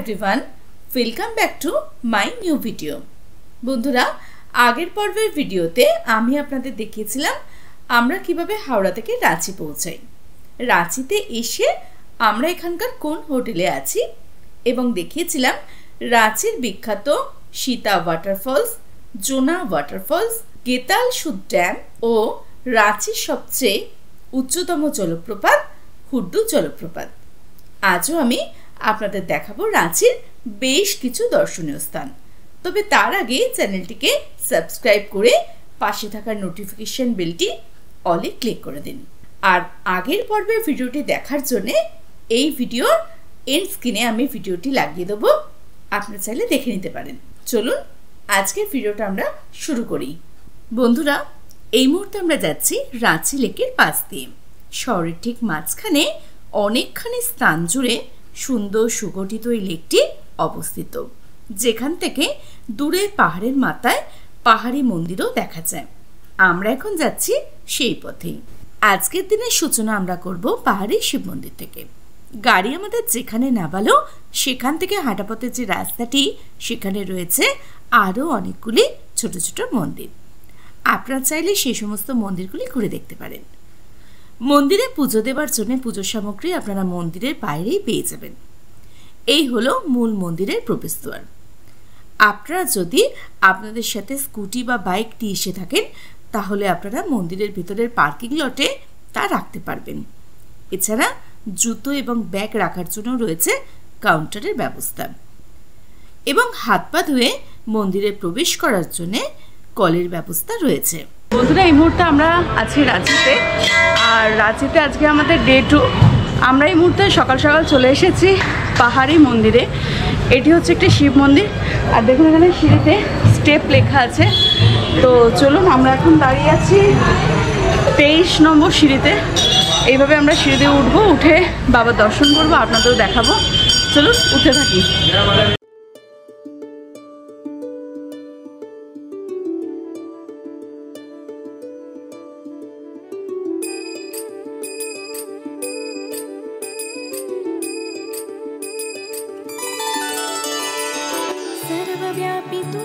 Everyone, welcome back to my new video. बंधुरा आगेर पर्वेर भिडियोते आमी आपनादेर देखिएछिलाम आमरा किभाबे हावड़ा थेके रांची पौঁছাই। रांचीते एसे आमरा एखानकार कोन होटेले आछि एबं देखिएछिलाम रांचीर विख्यात सीता वाटारफल्स, जोना वाटारफल्स, गेताल सुद डैम और रांचीर सबचेये उच्चतम जलप्रपात हुड्डु जलप्रपात। आजो आमी आपनादेर देखाबो रांचीर बेश किछु दर्शनीय स्थान। तबे तार आगे चैनलटिके सबस्क्राइब करे पाशे थाका नोटिफिकेशन बेलटी अले क्लिक करे दिन। आर आगेर पर्वेर भिडियोटी देखार जोन्नो एई भिडियोर एंड स्क्रिने आमी भिडियोटी लागिये देबो, आपनारा चाइले देखे निते पारेन। चलुन आजकेर भिडियोटा आमरा शुरू करी। बंधुरा এই মুহূর্তে আমরা যাচ্ছি রাঁচি লেকের পাশ দিয়ে। শহরের ঠিক মাঝখানে অনেকখানি স্থান জুড়ে সুন্দর সুগঠিত এই লেকটি অবস্থিত, যেখান থেকে দূরে পাহাড়ের মাথায় পাহাড়ি মন্দিরও দেখা যায়। আমরা এখন যাচ্ছি সেই পথেই। আজকের দিনের সূচনা আমরা করব পাহাড়ি শিব মন্দির থেকে। গাড়ি আমাদের যেখানে নামালো সেখান থেকে হাঁটাপথের যে রাস্তাটি সেখানে রয়েছে আরও অনেকগুলি ছোট ছোট মন্দির। আপনারা চাইলে সেই সমস্ত মন্দিরগুলি ঘুরে দেখতে পারেন। মন্দিরে পুজো দেওয়ার জন্য পুজোর সামগ্রী আপনারা মন্দিরের বাইরেই পেয়ে যাবেন। এই হলো মূল মন্দিরের প্রবেশদ্বার। আপনারা যদি আপনাদের সাথে স্কুটি বা বাইক নিয়ে এসে থাকেন তাহলে আপনারা মন্দিরের ভিতরের পার্কিং লটে তা রাখতে পারবেন। এছাড়া জুতো এবং ব্যাগ রাখার জন্য রয়েছে কাউন্টারের ব্যবস্থা এবং হাত পা ধুয়ে মন্দিরে প্রবেশ করার জন্য কলের ব্যবস্থা রয়েছে। বন্ধুরা এই মুহূর্তে আমরা আছি রাঁচিতে, আর রাঁচিতে আজকে আমাদের ডে 2। আমরা এই মুহূর্তে সকাল সকাল চলে এসেছি পাহাড়ি মন্দিরে। এটি হচ্ছে একটি শিব মন্দির, আর দেখুন এখানে সিঁড়িতে স্টেপ লেখা আছে। তো চলুন আমরা এখন দাঁড়িয়ে আছি 23 নম্বর সিঁড়িতে। এইভাবে আমরা সিঁড়ি দিয়ে উঠবো, উঠে বাবার দর্শন করবো, আপনাদেরও দেখাবো। চলুন উঠে থাকি। सर्वव्यापी तू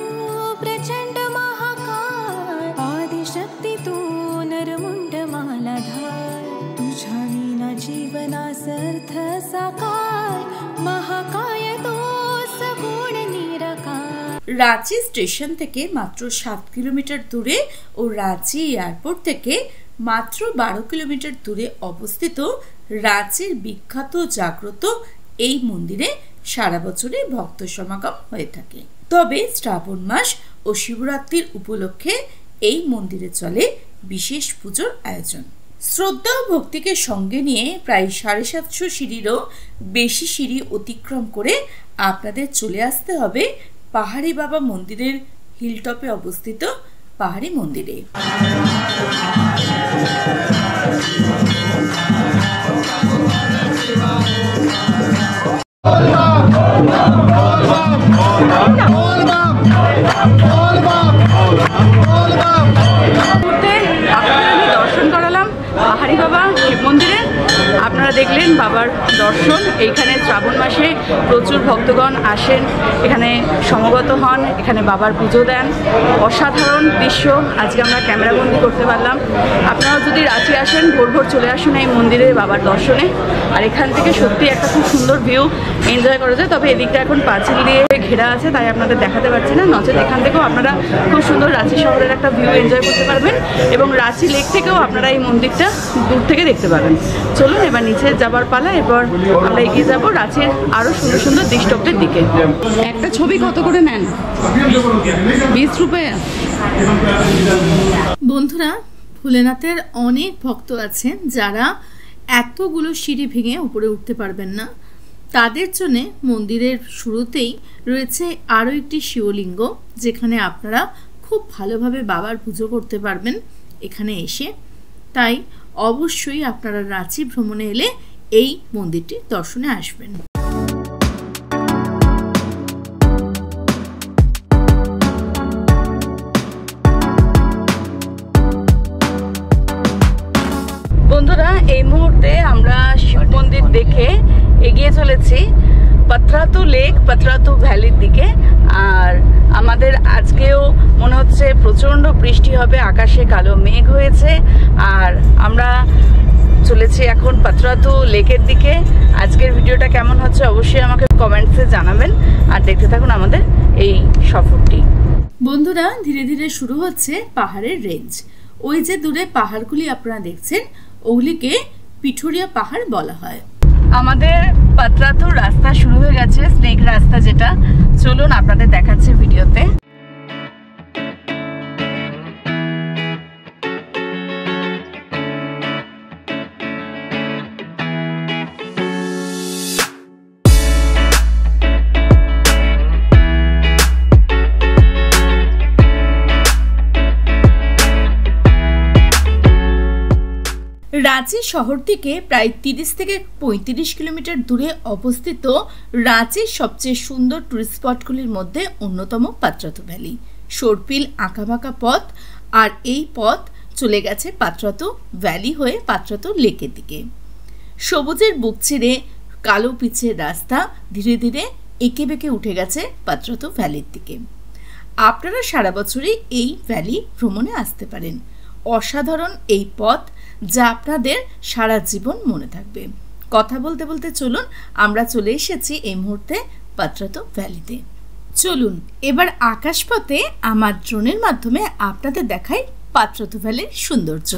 प्रचंड महाकाय, आदिशक्ती तू नरमुंड मालाधार, तुझ्या विना जीवनास अर्थ साकार, महाकाय तू सगुण निराकार। রাঁচি স্টেশন থেকে মাত্র 7 কিলোমিটার দূরে ও রাঁচি এয়ারপোর্ট থেকে মাত্র 12 কিলোমিটার দূরে অবস্থিত রাঁচির বিখ্যাত জাগ্রত এই মন্দিরে সারা বছরে ভক্ত সমাগম হয়ে থাকে। তবে শ্রাবণ মাস ও শিবরাত্রির উপলক্ষে এই মন্দিরে চলে বিশেষ পুজোর আয়োজন। শ্রদ্ধা ও ভক্তিকে সঙ্গে নিয়ে প্রায় 750 সিঁড়িরও বেশি সিঁড়ি অতিক্রম করে আপনাদের চলে আসতে হবে পাহাড়ি বাবা মন্দিরের হিলটপে অবস্থিত পাহাড়ি মন্দিরে। দর্শন করালাম পাহাড়ি বাবা শিব মন্দিরে। আপনারা দেখলেন বাবার দর্শন। এইখানে শ্রাবণ মাসে প্রচুর ভক্তগণ আসেন, এখানে সমবেত হন, এখানে বাবার পুজো দেন। অসাধারণ দৃশ্য আজকে আমরা ক্যামেরাবন্দি করতে পারলাম। আপনারাও যদি রাঁচি আসেন ভোর ভোর চলে আসুন এই মন্দিরে বাবার দর্শনে। আর এখান থেকে সত্যি একটা খুব সুন্দর ভিউ এনজয় করা যায়। তবে এদিকটা এখন পাঁচিল দিয়ে ঘেরা আছে, তাই আপনাদের দেখাতে পারছি না। নচেত এখান থেকেও আপনারা খুব সুন্দর রাঁচি শহরের একটা ভিউ এনজয় করতে পারবেন এবং রাঁচি লেক থেকেও আপনারা এই মন্দিরটা দূর থেকে দেখতে পাবেন। চলুন এবার নিচে যাবার পালা। এবার আমরা এগিয়ে যাবো রাঁচির আরো সুন্দর সুন্দর দৃশ্যপটের দিকে। একটা ছবি কত করে নেন? 20 রুপিয়া। বন্ধুরা, ভোলেনাথের অনেক ভক্ত আছেন যারা এতগুলো সিঁড়ি ভেঙে উপরে উঠতে পারবেন না। তাদের জন্য মন্দিরের শুরুতেই রয়েছে আরও একটি শিবলিঙ্গ, যেখানে আপনারা খুব ভালোভাবে বাবার পুজো করতে পারবেন এখানে এসে। তাই অবশ্যই আপনারা রাঁচি ভ্রমণে এলে এই মন্দিরটি দর্শনে আসবেন। বন্ধুরা এই মুহূর্তে আমরা শিব মন্দির দেখে এগিয়ে চলেছি পাত্রাতু লেক, পাত্রাতু ভ্যালির দিকে। আর আমাদের আজকেও মনে হচ্ছে প্রচণ্ড বৃষ্টি হবে, আকাশে কালো মেঘ হয়েছে। আর আমরা চলেছি এখন পাত্রাতু লেকের দিকে। আজকের ভিডিওটা কেমন হচ্ছে অবশ্যই আমাকে কমেন্টসে জানাবেন, আর দেখতে থাকুন আমাদের এই সফরটি। বন্ধুরা, ধীরে ধীরে শুরু হচ্ছে পাহাড়ের রেঞ্জ। ওই যে দূরে পাহাড়গুলি আপনারা দেখছেন, ওগুলিকে পিঠোরিয়া পাহাড় বলা হয়। আমাদের পাত্রাতুর রাস্তা শুরু হয়ে গেছে, স্নেক রাস্তা যেটা। চলুন আপনাদের দেখাচ্ছি ভিডিওতে। রাঁচি শহর থেকে প্রায় 30 থেকে 35 কিলোমিটার দূরে অবস্থিত রাঁচির সবচেয়ে সুন্দর টুরিস্ট স্পটগুলির মধ্যে অন্যতম পাত্রাতু ভ্যালি। সর্পিল আঁকাবাঁকা পথ, আর এই পথ চলে গেছে পাত্রাতু ভ্যালি হয়ে পাত্রাতু লেকের দিকে। সবুজের বুক ছিঁড়ে কালো পিচের রাস্তা ধীরে ধীরে এঁকে বেঁকে উঠে গেছে পাত্রাতু ভ্যালির দিকে। আপনারা সারা বছরই এই ভ্যালি ভ্রমণে আসতে পারেন। অসাধারণ এই পথ, যা আপনাদের সারা জীবন মনে থাকবে। কথা বলতে বলতে চলুন আমরা চলে এসেছি এই মুহূর্তে পাত্রাতু ভ্যালিতে। চলুন এবার আকাশপথে আমার ড্রোনের মাধ্যমে আপনাদের দেখাই পাত্রাতু ভ্যালির সৌন্দর্য।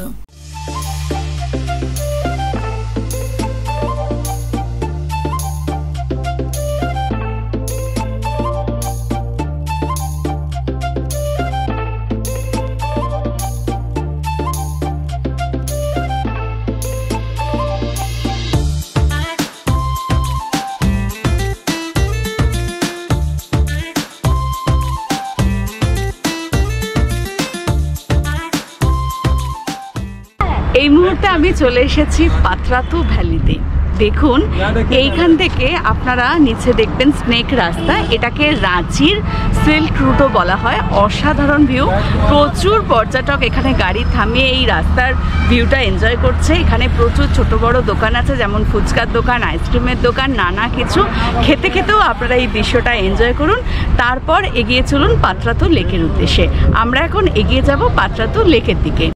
এই মুহূর্তে আমি চলে এসেছি পাত্রাতু ভ্যালিতে। দেখুন, এইখান থেকে আপনারা নিচে দেখবেন স্নেক রাস্তা। এটাকে রাঁচির সিল্ক রুটও বলা হয়। অসাধারণ ভিউ, প্রচুর পর্যটক এখানে গাড়ি থামিয়ে এই রাস্তার ভিউটা এনজয় করছে। এখানে প্রচুর ছোট বড় দোকান আছে, যেমন ফুচকার দোকান, আইসক্রিমের দোকান, নানা কিছু। খেতে খেতেও আপনারা এই দৃশ্যটা এনজয় করুন। তারপর এগিয়ে চলুন পাত্রাতু লেকের উদ্দেশ্যে। আমরা এখন এগিয়ে যাব পাত্রাতু লেকের দিকে।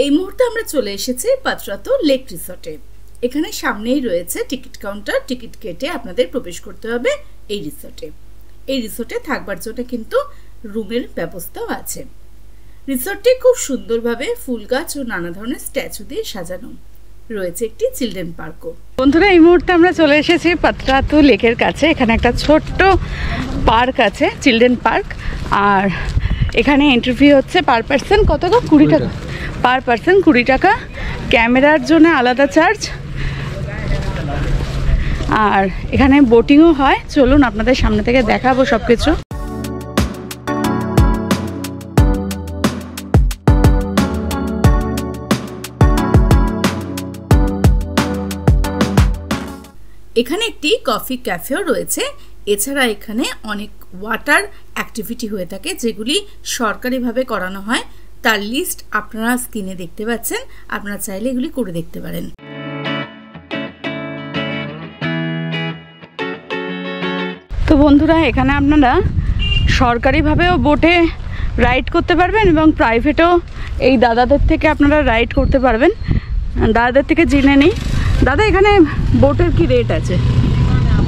এই মুহূর্তে আমরা চলে এসেছি পাত্রাতু লেক রিসর্টে। এখানে সামনেই রয়েছে টিকিট কাউন্টার। টিকিট কেটে আপনাদের প্রবেশ করতে হবে এই রিসর্টে। এই রিসর্টে থাকবার জন্য কিন্তু রুমের ব্যবস্থাও আছে। রিসর্টটি খুব সুন্দরভাবে ফুল গাছ ও নানা ধরনের স্ট্যাচু দিয়ে সাজানো। রয়েছে একটি চিলড্রেন পার্কও। বন্ধুরা, এই মুহূর্তে আমরা চলে এসেছি পাত্রাতু লেকের কাছে। এখানে একটা ছোট্ট পার্ক আছে, চিলড্রেন পার্ক। আর এখানে এন্ট্রি ফি হচ্ছে পার পার্সন কত গো? 20 টাকা পার পার্সন, 20 টাকা। ক্যামেরার জন্য আলাদা চার্জ। আর এখানে বোটিংও হয়। চলুন আপনাদের সামনে থেকে দেখাবো সব কিছু। এখানে একটি কফি ক্যাফেও রয়েছে। এছাড়া এখানে অনেক ওয়াটার অ্যাক্টিভিটি হয়ে থাকে, যেগুলি সরকারিভাবে করানো হয়। তার লিস্ট আপনারা স্ক্রিনে দেখতে পাচ্ছেন। আপনারা চাইলে এগুলি করে দেখতে পারেন। তো বন্ধুরা, এখানে আপনারা সরকারিভাবেও বোটে রাইড করতে পারবেন এবং প্রাইভেটও এই দাদাদের থেকে আপনারা রাইড করতে পারবেন। দাদাদের থেকে জেনে নিই। দাদা, এখানে बोट की रेट আছে?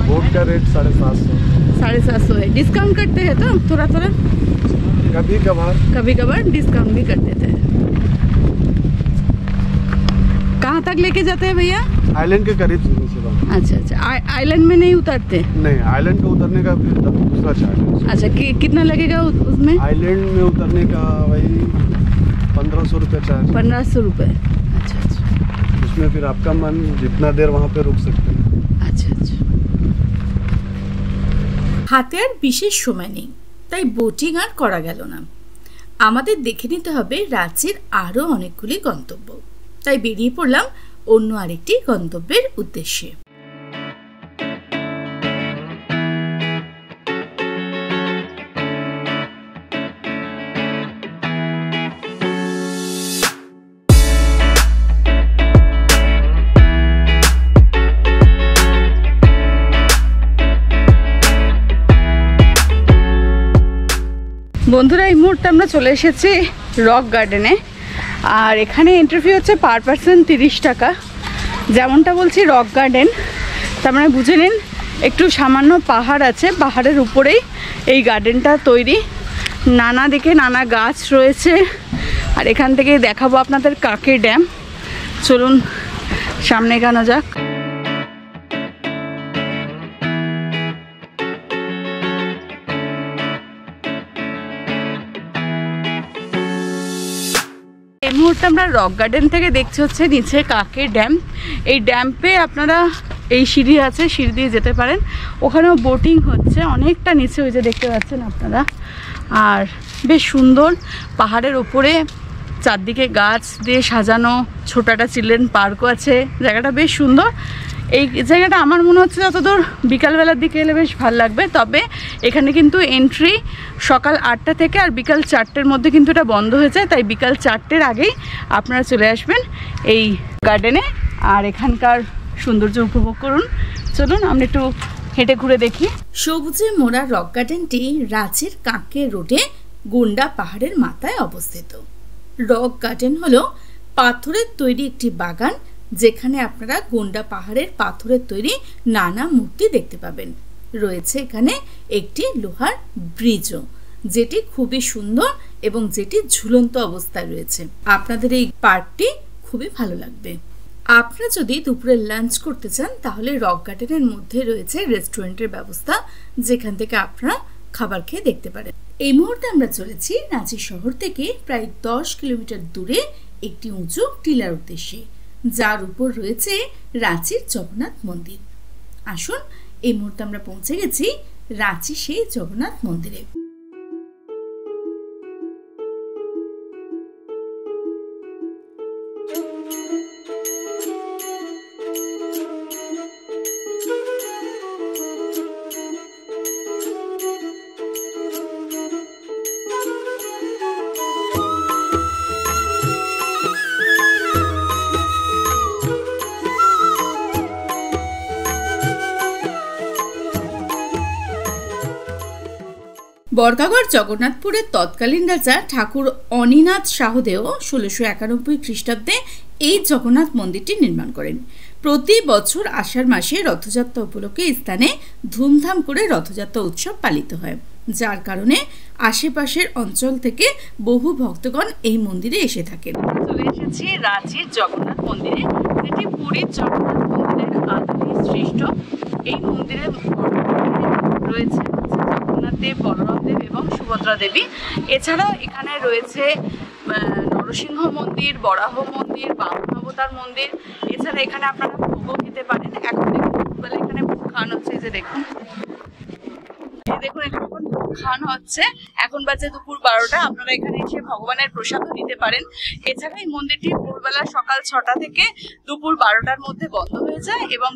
बोट का रेट 750। 750 है। डिस्काउंट करते हैं तो थोड़ा थोड़ा? कभी कभार डिस्काउंट भी कर देते हैं। कहाँ तक लेके जाते हैं भैया? आइलैंड के करीब से। अच्छा अच्छा, आइलैंड में नहीं उतरते? नहीं, आइलैंड पे उतरने का फिर दूसरा चार्ज है। अच्छा, कितना लगेगा उसमें? आइलैंड में उतरने का वही 1500 रुपये चार्ज। 1500 रुपये। अच्छा अच्छा। उसमें फिर आपका मन जितना देर वहाँ पे रुक सकते हैं। अच्छा अच्छा। হাতে আর বিশেষ সময় নেই, তাই বোটিং আর করা গেল না। আমাদের দেখে নিতে হবে রাঁচির আরও অনেকগুলি গন্তব্য। তাই বেরিয়ে পড়লাম অন্য আরেকটি গন্তব্যের উদ্দেশ্যে। বন্ধুরা এই মুহূর্তে আমরা চলে এসেছি রক গার্ডেনে। আর এখানে এন্ট্রি ফি হচ্ছে পার পারসন 30 টাকা। যেমনটা বলছি রক গার্ডেন, তার মানে বুঝে নিন একটু সামান্য পাহাড় আছে, পাহাড়ের উপরেই এই গার্ডেনটা তৈরি। নানা দিকে নানা গাছ রয়েছে। আর এখান থেকে দেখাবো আপনাদের কাকের ড্যাম। চলুন সামনে এগানো যাক। এই মুহূর্তে আমরা রক গার্ডেন থেকে দেখছি হচ্ছে নিচে কাকের ড্যাম। এই ড্যাম্পে আপনারা এই সিঁড়ি আছে, সিঁড়ি দিয়ে যেতে পারেন। ওখানেও বোটিং হচ্ছে অনেকটা নিচে, ওই যে দেখতে পাচ্ছেন আপনারা। আর বেশ সুন্দর পাহাড়ের ওপরে চারদিকে গাছ দিয়ে সাজানো, ছোট একটা চিলড্রেন পার্কও আছে। জায়গাটা বেশ সুন্দর। এই জায়গাটা আমার মনে হচ্ছে যতদূর বিকালবেলার দিকে এলে বেশ ভালো লাগবে। তবে এখানে কিন্তু এন্ট্রি সকাল 8টা থেকে আর বিকাল 4টের মধ্যে কিন্তু এটা বন্ধ হয়ে যায়। তাই বিকাল 4টের আগেই আপনারা চলে আসবেন এই গার্ডেনে আর এখানকার সৌন্দর্য উপভোগ করুন। চলুন আমরা একটু হেঁটে ঘুরে দেখি। সবুজে মোড়া রক গার্ডেনটি রাঁচির কাঁকে রোডে গোন্ডা পাহাড়ের মাথায় অবস্থিত। রক গার্ডেন হলো পাথরের তৈরি একটি বাগান, যেখানে আপনারা গোন্ডা পাহাড়ের পাথরের তৈরি নানা মূর্তি দেখতে পাবেন। রয়েছে এখানে একটি লোহার ব্রিজও, যেটি খুবই সুন্দর এবং যেটি ঝুলন্ত অবস্থায় রয়েছে। আপনাদের এই পার্কটি খুবই ভালো লাগবে। আপনারা যদি দুপুরে লাঞ্চ করতে চান তাহলে রক গার্ডেনের মধ্যে রয়েছে রেস্টুরেন্টের ব্যবস্থা, যেখান থেকে আপনারা খাবার খেয়ে দেখতে পারেন। এই মুহূর্তে আমরা চলেছি রাঁচি শহর থেকে প্রায় 10 কিলোমিটার দূরে একটি উঁচু টিলার উদ্দেশ্যে, যার উপর রয়েছে রাঁচির জগন্নাথ মন্দির। আসুন, এই মুহূর্তে আমরা পৌঁছে গেছি রাঁচি সেই জগন্নাথ মন্দিরে। বর্গাগড় জগন্নাথপুরের তৎকালীন রাজা ঠাকুর অনিনাথ শাহদেও 1691 খ্রিস্টাব্দে এই জগন্নাথ মন্দিরটি নির্মাণ করেন। প্রতি বছর আষাঢ় মাসে রথযাত্রা উপলক্ষে এই স্থানে ধুমধাম করে রথযাত্রা উৎসব পালিত হয়, যার কারণে আশেপাশের অঞ্চল থেকে বহু ভক্তগণ এই মন্দিরে এসে থাকেন। চলে এসেছি রাঁচির জগন্নাথ মন্দিরে, যেটি পুরীর জগন্নাথ মন্দিরের আদলে সৃষ্ট। এই মন্দিরে রয়েছে জগন্নাথ দেব, বলরাম দেব এবং সুভদ্রা দেবী। এছাড়াও এখানে রয়েছে নরসিংহ মন্দির, বরাহ মন্দির, বামন অবতার মন্দির। এছাড়া এখানে আপনারা ভোগও খেতে পারেন। এখন দেখুন দুপুরবেলা এখানে ভোগ খাওয়ানো হচ্ছে। এই যে দেখুন, এখানে ভোগ খাওয়ানো হচ্ছে। এখন বাজে দুপুর 12টা। আপনারা এখানে এসে ভগবানের প্রসাদও নিতে পারেন। এছাড়া এই মন্দিরটি ভোরবেলা সকাল 6টা থেকে দুপুর 12টার মধ্যে বন্ধ হয়ে যায় এবং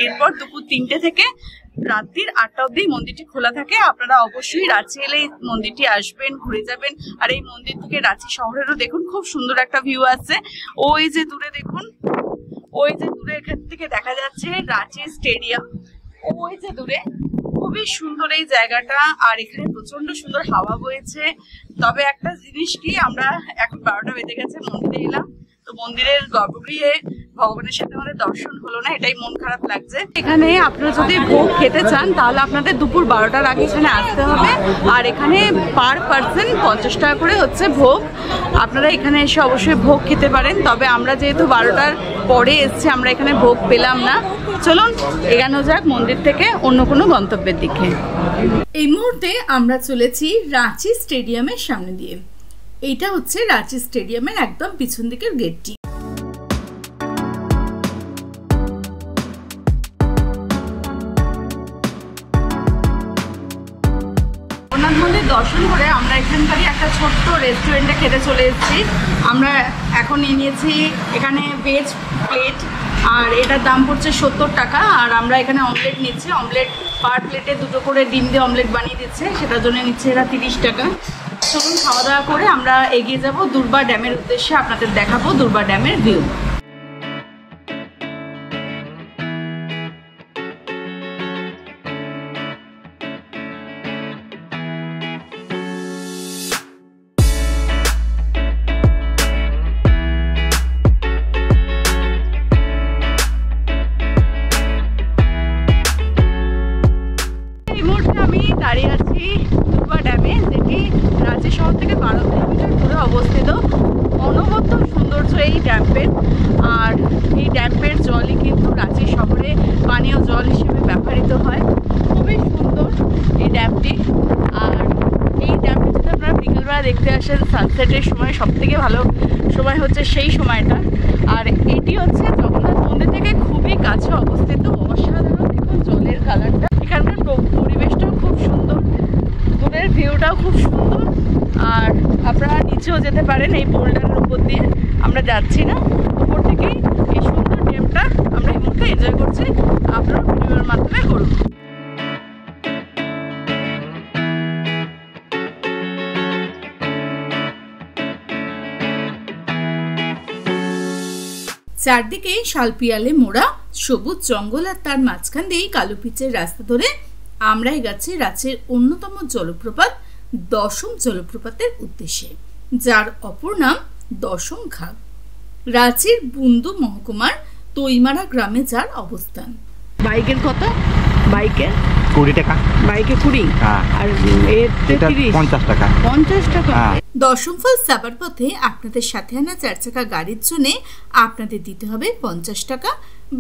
এরপর দুপুর 3টে থেকে রাত্রির 8টা অবধি মন্দিরটি খোলা থাকে। আপনারা অবশ্যই রাঁচি এলে এই মন্দিরটি আসবেন, ঘুরে যাবেন। আর এই মন্দির থেকে রাঁচি শহরেরও দেখুন খুব সুন্দর একটা ভিউ আছে। ওই যে দূরে দেখুন, ওই যে দূরে এখান থেকে দেখা যাচ্ছে রাঁচি স্টেডিয়াম। ওই যে দূরে খুবই সুন্দর এই জায়গাটা। আর এখানে প্রচন্ড সুন্দর হাওয়া বইছে। তবে একটা জিনিস কি, আমরা এখন 12টা বেজে গেছে, মন্দিরে এলাম তো মন্দিরের গর্ভগৃহে ভগবানের সাথে আমাদের দর্শন হলো না, এটাই মন খারাপ লাগছে। এখানে আপনারা যদি ভোগ খেতে চান তাহলে আপনাদের দুপুর 12টার আগে এখানে আসতে হবে। আর এখানে পার পার্সন 50 টাকা করে হচ্ছে ভোগ। আপনারা এখানে এসে অবশ্যই ভোগ খেতে পারেন। তবে আমরা যেহেতু 12টার পরে এসছি, আমরা এখানে ভোগ পেলাম না। চলুন এগানো যাক মন্দির থেকে অন্য কোনো গন্তব্যের দিকে। এই মুহূর্তে আমরা চলেছি রাঁচি স্টেডিয়ামের সামনে দিয়ে। এইটা হচ্ছে রাঁচি স্টেডিয়ামের একদম পিছন দিকের গেটটি। জগন্নাথ মন্দির দর্শন করে আমরা এখানকারই একটা ছোট্ট রেস্টুরেন্টে খেতে চলে এসেছি। আমরা এখন নিয়েছি এখানে ভেজ প্লেট, আর এটার দাম পড়ছে 70 টাকা। আর আমরা এখানে অমলেট নিচ্ছি। অমলেট পার প্লেটে 2টো করে ডিম দিয়ে অমলেট বানিয়ে দিচ্ছে, সেটার জন্য নিচ্ছে এরা 30 টাকা। চলুন খাওয়া দাওয়া করে আমরা এগিয়ে যাব দুর্বা ড্যামের উদ্দেশ্যে। আপনাদের দেখাবো দুর্বা ড্যামের ভিউ। ঘুরতে আসেন সানসেটের সময়, সবথেকে ভালো সময় হচ্ছে সেই সময়টা। আর এটি হচ্ছে জগন্নাথ মন্দির থেকে খুবই কাছে অবস্থিত। অসাধারণ দেখুন জলের কালারটা, এখানকার পরিবেশটাও খুব সুন্দর, দূরের ভিউটাও খুব সুন্দর। আর আপনারা নিচেও যেতে পারেন এই বোল্ডারের উপর দিয়ে, আমরা যাচ্ছি না, উপর থেকেই এই সুন্দর ড্যামটা আমরা এই মুহূর্তে এনজয় করছি। আপনারা ভিডিওর মাধ্যমে করুন। চারদিকে শালপিয়ালে মোড়া সবুজ জঙ্গল, আর তার মাঝখান দিয়েই কালো পিচের রাস্তা ধরে আমরা এগোচ্ছি রাঁচির অন্যতম জলপ্রপাত দশম জলপ্রপাতের উদ্দেশ্যে, যার অপর নাম দশম ঘাট। রাঁচির বুন্দু মহকুমার তৈমারা গ্রামে যার অবস্থান। বাইকের কত? বাইকের 20 টাকা, বাইকে 20, আর এটা 50 টাকা। 50 টাকা। দশম ফলস যাবার পথে আপনাদের সাথে আনা 4 চাকা গাড়ির জন্য আপনাদের দিতে হবে 50 টাকা।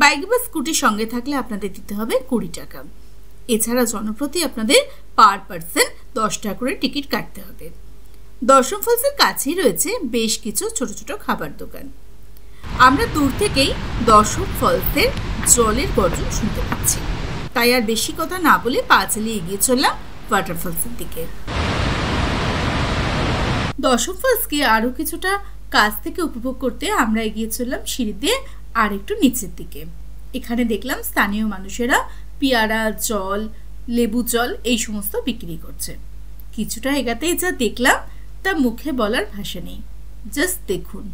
বাইক বা স্কুটির সঙ্গে থাকলে আপনাদের দিতে হবে 20 টাকা। এছাড়া জনপ্রতি আপনাদের পার পার্সন 10 টাকা করে টিকিট কাটতে হবে। দশম ফলসের কাছেই রয়েছে বেশ কিছু ছোট ছোট খাবার দোকান। আমরা দূর থেকেই দশম ফলসের জলের গর্জন শুনতে পাচ্ছি, তাই আর বেশি কথা না বলে পা চালিয়ে এগিয়ে চললাম ওয়াটারফলসের দিকে। দশম ফলসকে আরও কিছুটা কাছ থেকে উপভোগ করতে আমরা এগিয়ে চললাম সিঁড়িতে আর একটু নিচের দিকে। এখানে দেখলাম স্থানীয় মানুষেরা পেয়ারা জল, লেবু জল এই সমস্ত বিক্রি করছে। কিছুটা এগাতেই যা দেখলাম তা মুখে বলার ভাষা নেই, জাস্ট দেখুন।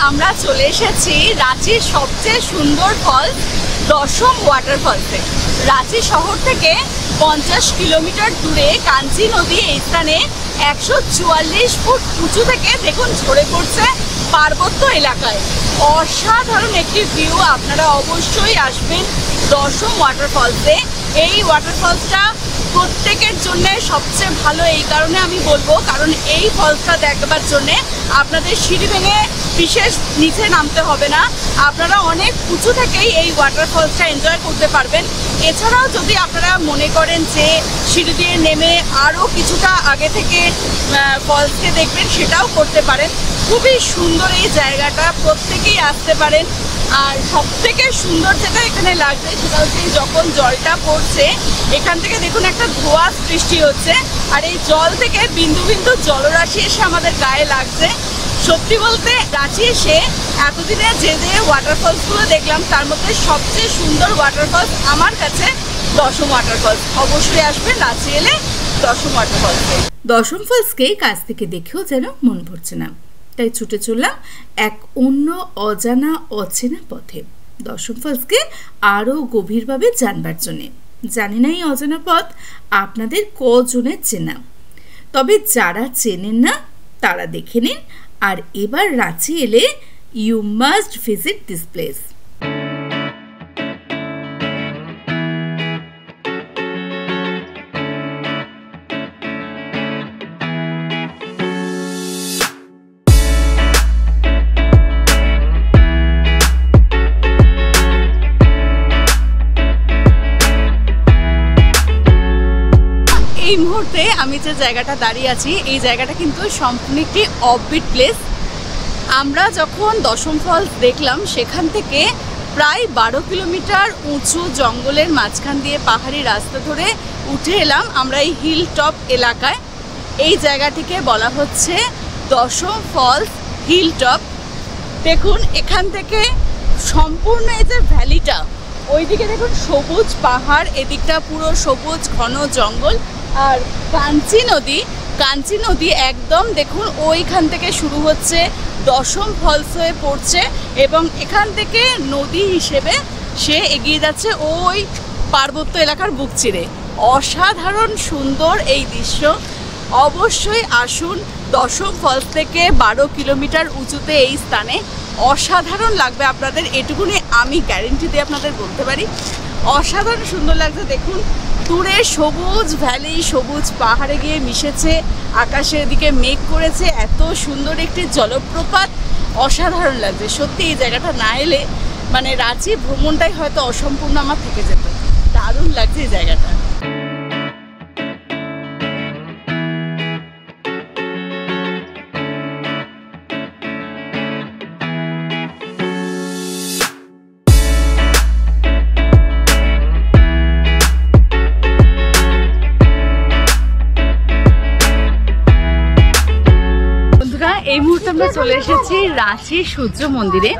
আমরা চলে এসেছি রাঁচির সবচেয়ে সুন্দর ফলস দশম ওয়াটারফলসে। রাঁচি শহর থেকে 50 কিলোমিটার দূরে কাঞ্চি নদী এই স্থানে 144 ফুট উঁচু থেকে দেখুন ঝরে পড়ছে পার্বত্য এলাকায়। অসাধারণ একটি ভিউ, আপনারা অবশ্যই আসবেন দশম ওয়াটারফলসে। এই ওয়াটারফলসটা প্রত্যেকের জন্য সবচেয়ে ভালো এই কারণে আমি বলবো, কারণ এই ফলসটা দেখবার জন্যে আপনাদের সিঁড়ি ভেঙে বিশেষ নিচে নামতে হবে না, আপনারা অনেক উঁচু থেকেই এই ওয়াটারফলসটা এনজয় করতে পারবেন। এছাড়াও যদি আপনারা মনে করেন যে সিঁড়ি দিয়ে নেমে আরও কিছুটা আগে থেকে ফলসকে দেখবেন, সেটাও করতে পারেন। খুবই সুন্দর এই জায়গাটা, প্রত্যেকেই আসতে পারেন। আর সব থেকে সুন্দর যেটা এখানে লাগছে সেটা হচ্ছে যখন জলটা পড়ছে এখান থেকে দেখুন একটা ধোঁয়া সৃষ্টি হচ্ছে, আর এই জল থেকে বিন্দু বিন্দু জলরাশি এসে আমাদের গায়ে লাগছে। সত্যি বলতে রাঁচি এসে এতদিনে যে যে ওয়াটারফলসগুলো দেখলাম তার মধ্যে সবচেয়ে সুন্দর ওয়াটারফলস আমার কাছে দশম ওয়াটারফলস। অবশ্যই আসবেন রাঁচি এলে দশম ওয়াটারফলসে। দশম ফলসকে কাছ থেকে দেখেও যেন মন ভরছে না, তাই ছুটে চললাম এক অন্য অজানা অচেনা পথে দশম ফলসকে আরও গভীরভাবে জানবার জন্যে। জানি না এই অজানা পথ আপনাদের কজনের চেনা, তবে যারা চেনেন না তারা দেখে নিন। আর এবার রাঁচি এলে you must visit this place. এই মুহূর্তে আমি যে জায়গাটা দাঁড়িয়ে আছি এই জায়গাটা কিন্তু সম্পূর্ণ একটি অফবিট প্লেস। আমরা যখন দশম ফলস দেখলাম সেখান থেকে প্রায় 12 কিলোমিটার উঁচু জঙ্গলের মাঝখান দিয়ে পাহাড়ি রাস্তা ধরে উঠে এলাম আমরা এই হিল টপ এলাকায়। এই জায়গাটিকে বলা হচ্ছে দশম ফলস হিল টপ। দেখুন এখান থেকে সম্পূর্ণ এই যে ভ্যালিটা, ওইদিকে দেখুন সবুজ পাহাড়, এদিকটা পুরো সবুজ ঘন জঙ্গল, আর কাঞ্চি নদী একদম দেখুন ওইখান থেকে শুরু হচ্ছে দশম ফলস হয়ে পড়ছে, এবং এখান থেকে নদী হিসেবে সে এগিয়ে যাচ্ছে ওই পার্বত্য এলাকার বুক চিরে। অসাধারণ সুন্দর এই দৃশ্য। অবশ্যই আসুন, দশম ফলস থেকে 12 কিলোমিটার উঁচুতে এই স্থানে। অসাধারণ লাগবে আপনাদের, এটুকুনি আমি গ্যারেন্টি দিয়ে আপনাদের বলতে পারি। অসাধারণ সুন্দর লাগছে। দেখুন দূরে সবুজ ভ্যালি, সবুজ পাহাড়ে গিয়ে মিশেছে, আকাশের দিকে মেঘ করেছে, এত সুন্দর একটি জলপ্রপাত। অসাধারণ লাগছে সত্যি। এই জায়গাটা না এলে মানে রাঁচি ভ্রমণটাই হয়তো অসম্পূর্ণ আমার থেকে যেত। দারুণ লাগছে এই জায়গাটা। এই মুহূর্তে আমরা চলে এসেছি রাঁচি সূর্য মন্দিরে।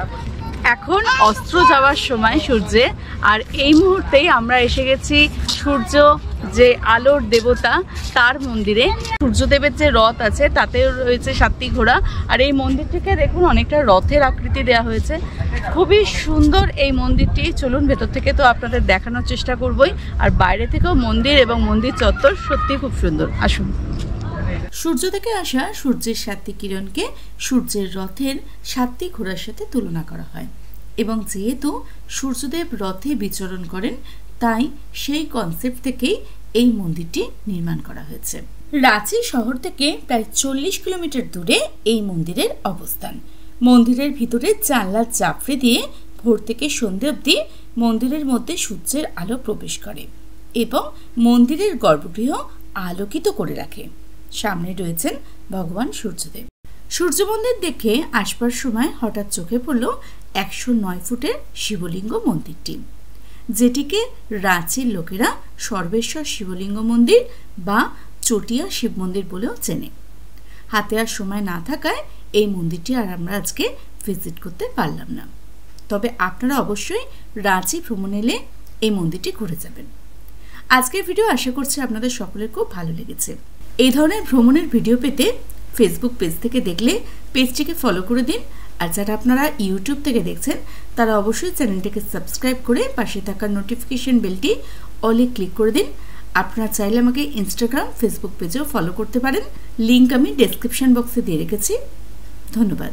এখন অস্ত্র যাওয়ার সময় সূর্যে, আর এই মুহূর্তেই আমরা এসে গেছি সূর্য যে আলোর দেবতা তার মন্দিরে। সূর্যদেবের যে রথ আছে তাতেও রয়েছে 7টি ঘোড়া, আর এই মন্দিরটিকে দেখুন অনেকটা রথের আকৃতি দেওয়া হয়েছে। খুবই সুন্দর এই মন্দিরটি। চলুন ভেতর থেকে তো আপনাদের দেখানোর চেষ্টা করবই, আর বাইরে থেকেও মন্দির এবং মন্দির চত্বর সত্যি খুব সুন্দর। আসুন। সূর্য থেকে আসা সূর্যের 7টি কিরণকে সূর্যের রথের 7টি ঘোড়ার সাথে তুলনা করা হয়, এবং যেহেতু সূর্যদেব রথে বিচরণ করেন তাই সেই কনসেপ্ট থেকেই এই মন্দিরটি নির্মাণ করা হয়েছে। রাঁচি শহর থেকে প্রায় 40 কিলোমিটার দূরে এই মন্দিরের অবস্থান। মন্দিরের ভিতরে জানলার জাফরি দিয়ে ভোর থেকে সন্ধ্যে অবধি মন্দিরের মধ্যে সূর্যের আলো প্রবেশ করে এবং মন্দিরের গর্ভগৃহ আলোকিত করে রাখে। সামনে রয়েছেন ভগবান সূর্যদেব। সূর্য মন্দির দেখে আসবার সময় হঠাৎ চোখে পড়ল 109 ফুটের শিবলিঙ্গ মন্দিরটি, যেটিকে রাঁচির লোকেরা সর্বেশ্বর শিবলিঙ্গ মন্দির বা চটিয়া শিব মন্দির বলেও চেনে। হাতে আর সময় না থাকায় এই মন্দিরটি আর আমরা আজকে ভিজিট করতে পারলাম না, তবে আপনারা অবশ্যই রাঁচি ভ্রমণ এলে এই মন্দিরটি ঘুরে যাবেন। আজকের ভিডিও আশা করছি আপনাদের সকলের খুব ভালো লেগেছে। এই ধরনের ভ্রমণের ভিডিও পেতে ফেসবুক পেজ থেকে দেখলে পেজটিকে ফলো করে দিন, আর যারা আপনারা ইউটিউব থেকে দেখছেন তারা অবশ্যই চ্যানেলটিকে সাবস্ক্রাইব করে পাশে থাকা নোটিফিকেশন বেলটি অলে ক্লিক করে দিন। আপনারা চাইলে আমাকে ইনস্টাগ্রাম, ফেসবুক পেজেও ফলো করতে পারেন। লিঙ্ক আমি ডেসক্রিপশন বক্সে দিয়ে রেখেছি। ধন্যবাদ।